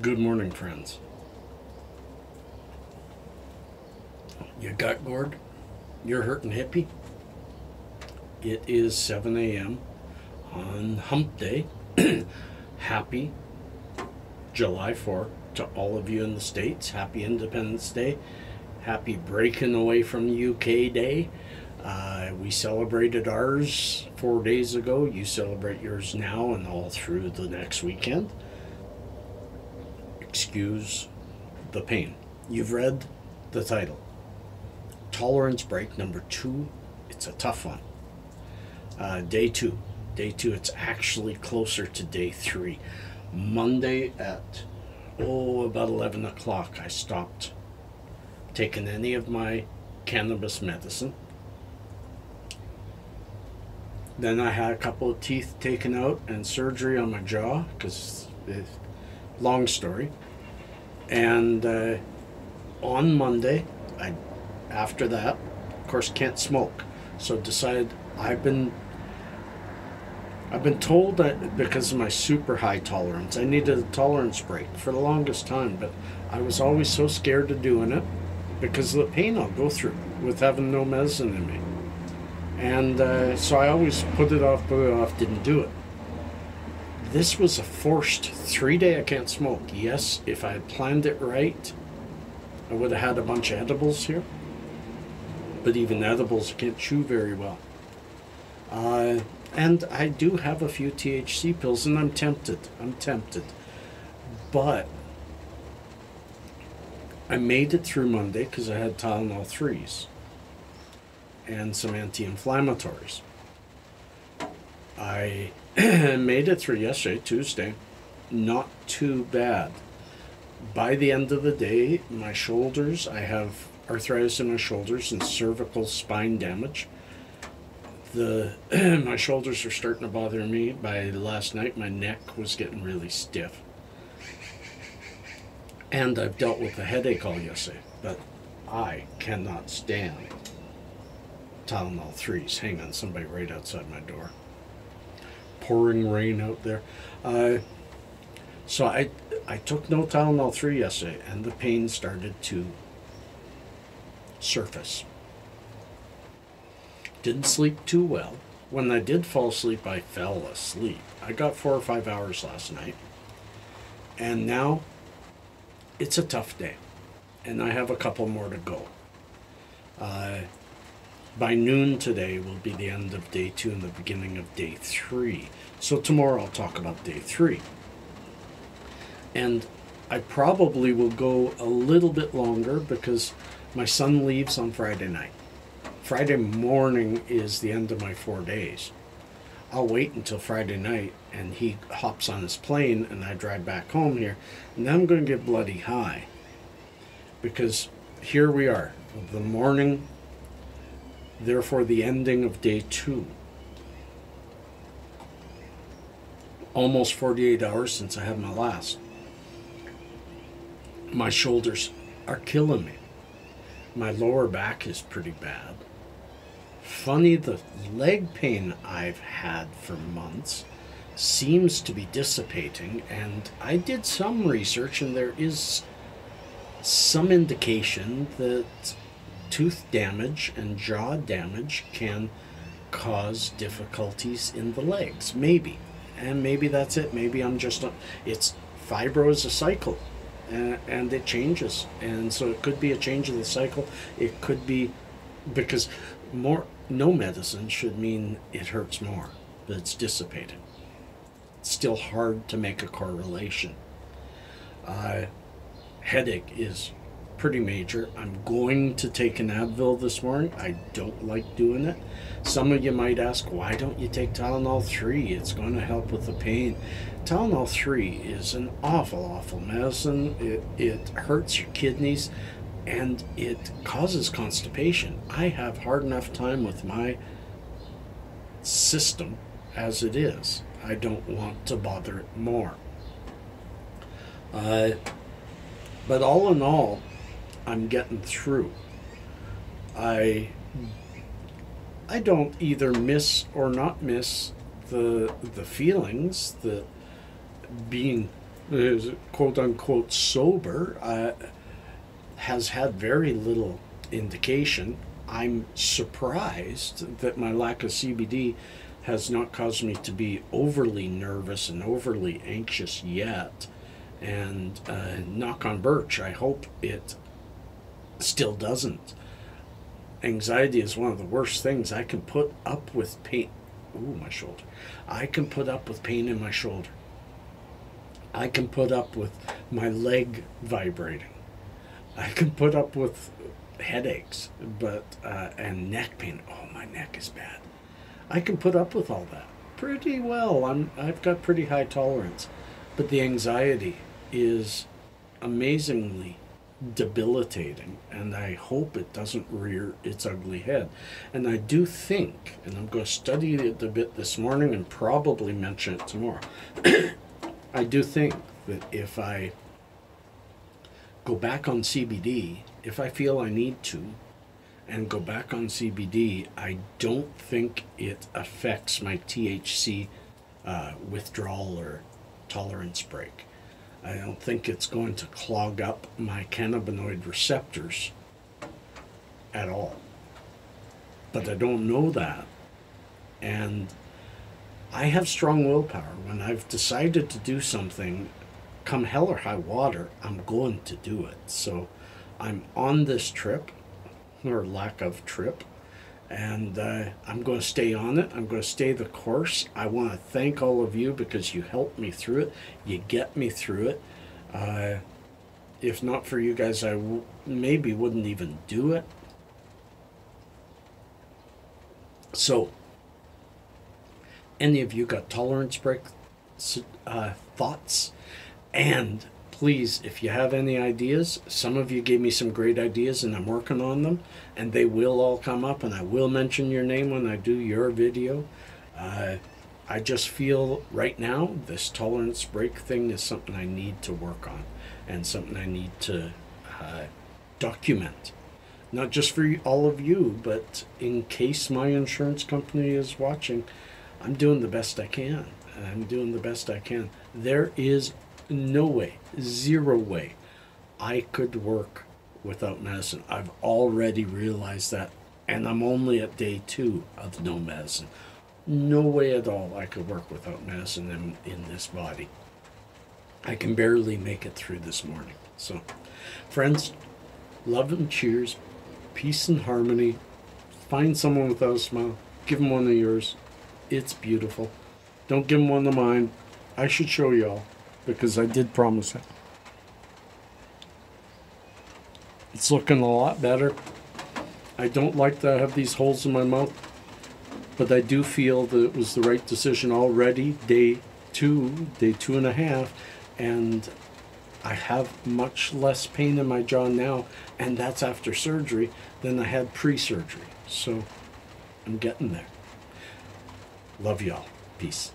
Good morning, friends. You got gourd? You're hurting hippie? It is 7 a.m. on Hump Day. Happy July 4th to all of you in the States. Happy Independence Day. Happy breaking away from UK Day. We celebrated ours 4 days ago. You celebrate yours now and all through the next weekend. Excuse the pain. You've read the title. Tolerance break number 2. It's a tough one. Day 2. Day 2, it's actually closer to day 3. Monday at, about 11 o'clock, I stopped taking any of my cannabis medicine. Then I had a couple of teeth taken out and surgery on my jaw, because long story. And on Monday, after that, of course, can't smoke. So decided I've been told that because of my super high tolerance, I needed a tolerance break for the longest time, but I was always so scared of doing it because of the pain I'll go through with having no medicine in me. And so I always put it off, didn't do it. This was a forced 3-day I can't smoke. Yes, if I had planned it right, I would have had a bunch of edibles here. But even edibles, I can't chew very well. And I do have a few THC pills, and I'm tempted. But I made it through Monday because I had Tylenol 3s and some anti-inflammatories. I made it through yesterday, Tuesday. Not too bad. By the end of the day, my shoulders, I have arthritis in my shoulders and cervical spine damage. My shoulders are starting to bother me. By last night, my neck was getting really stiff. And I've dealt with a headache all yesterday, but I cannot stand Tylenol 3s. Hang on, somebody right outside my door. Pouring rain out there. So I took no Tylenol 3 yesterday, and the pain started to surface. Didn't sleep too well. When I did fall asleep, I fell asleep. I got 4 or 5 hours last night. And now it's a tough day. And I have a couple more to go. By noon today will be the end of day 2 and the beginning of day 3. So tomorrow I'll talk about day 3. And I probably will go a little bit longer because my son leaves on Friday night. Friday morning is the end of my 4 days. I'll wait until Friday night and he hops on his plane and I drive back home here. And then I'm going to get bloody high. Because here we are, the morning, therefore the ending of day 2. Almost 48 hours since I had my last. My shoulders are killing me. My lower back is pretty bad. Funny, the leg pain I've had for months seems to be dissipating, and I did some research and there is some indication that tooth damage and jaw damage can cause difficulties in the legs. Maybe. And maybe that's it. Maybe I'm just... It's fibro is a cycle. And it changes. And so it could be a change of the cycle. It could be... Because no medicine should mean it hurts more. But it's dissipating. It's still hard to make a correlation. Headache is pretty major. I'm going to take an Advil this morning. I don't like doing it. Some of you might ask, why don't you take Tylenol 3? It's going to help with the pain. Tylenol 3 is an awful medicine. It hurts your kidneys and it causes constipation. I have hard enough time with my system as it is. I don't want to bother it more. But all in all, I'm getting through. I don't either miss or not miss the feelings, the being is quote unquote sober, has had very little indication. I'm surprised that my lack of CBD has not caused me to be overly nervous and overly anxious yet. And knock on birch, I hope it still doesn't. Anxiety is one of the worst things. I can put up with pain. Ooh, my shoulder. I can put up with pain in my shoulder. I can put up with my leg vibrating. I can put up with headaches, but and neck pain. Oh, my neck is bad. I can put up with all that pretty well. I've got pretty high tolerance, but the anxiety is amazingly debilitating, and I hope it doesn't rear its ugly head. And I do think, and I'm going to study it a bit this morning and probably mention it tomorrow, I do think that if I go back on CBD, if I feel I need to, and go back on CBD, I don't think it affects my THC withdrawal or tolerance break. I don't think it's going to clog up my cannabinoid receptors at all. But I don't know that. And I have strong willpower. When I've decided to do something, come hell or high water, I'm going to do it. So I'm on this trip, or lack of trip, and I'm going to stay on it. I'm going to stay the course. I want to thank all of you because you helped me through it. You get me through it. If not for you guys, I maybe wouldn't even do it. So, any of you got tolerance break thoughts? And please, if you have any ideas, some of you gave me some great ideas and I'm working on them, and they will all come up, and I will mention your name when I do your video. I just feel right now this tolerance break thing is something I need to work on, and something I need to document. Not just for all of you, but in case my insurance company is watching, I'm doing the best I can. I'm doing the best I can. There is no way, zero way, I could work without medicine. I've already realized that, and I'm only at day 2 of no medicine. No way at all I could work without medicine in this body. I can barely make it through this morning. So, friends, love and cheers, peace and harmony. Find someone without a smile. Give them one of yours. It's beautiful. Don't give them one of mine. I should show y'all, because I did promise it. It's looking a lot better. I don't like to have these holes in my mouth, but I do feel that it was the right decision already. Day 2.5, and I have much less pain in my jaw now, and that's after surgery, than I had pre-surgery. So I'm getting there. Love y'all. Peace.